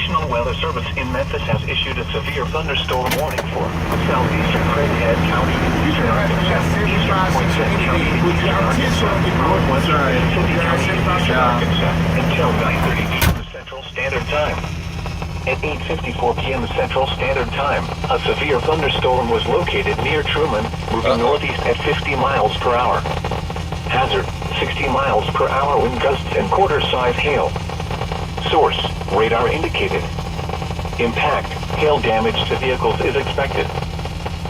National Weather Service in Memphis has issued a severe thunderstorm warning for southeastern Craighead County, eastern Arkansas, eastern Poinsett County, eastern Arkansas, northwestern Mississippi County, eastern Arkansas, until 9:30 p.m. Central Standard Time. At 8:54 p.m. Central Standard Time, a severe thunderstorm was located near Truman, moving northeast at 50 miles per hour. Hazard, 60 miles per hour wind gusts and quarter-size hail. Source, radar indicated. Impact, hail damage to vehicles is expected.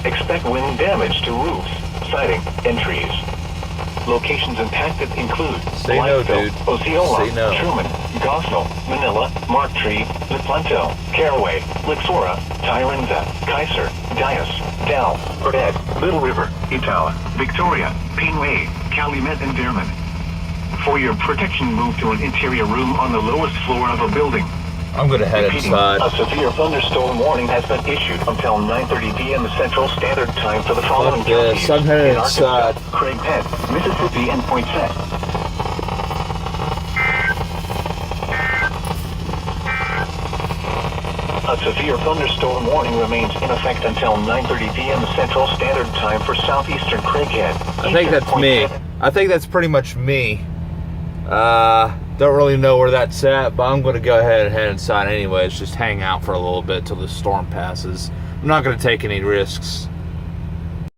Expect wind damage to roofs, siding, and trees. Locations impacted include Blytheville, Osceola, Truman, Gosnell, Manila, Marktree, Lepanto, Caraway, Lixora, Tyrenza, Kaiser, Dias, Del, Ed, Little River, Itala, Victoria, Pineway, Calumet, and Dearman. For your protection, move to an interior room on the lowest floor of a building. I'm going to head inside. A severe thunderstorm warning has been issued until 9:30 p.m. Central Standard Time for the following counties: I'm headed in inside. Arkansas, Craighead, Mississippi, and Poinsett. A severe thunderstorm warning remains in effect until 9:30 p.m. Central Standard Time for southeastern Craighead. I think that's me. I think that's pretty much me. Don't really know where that's at, but I'm going to go ahead and head inside anyways. Just hang out for a little bit till the storm passes. I'm not going to take any risks.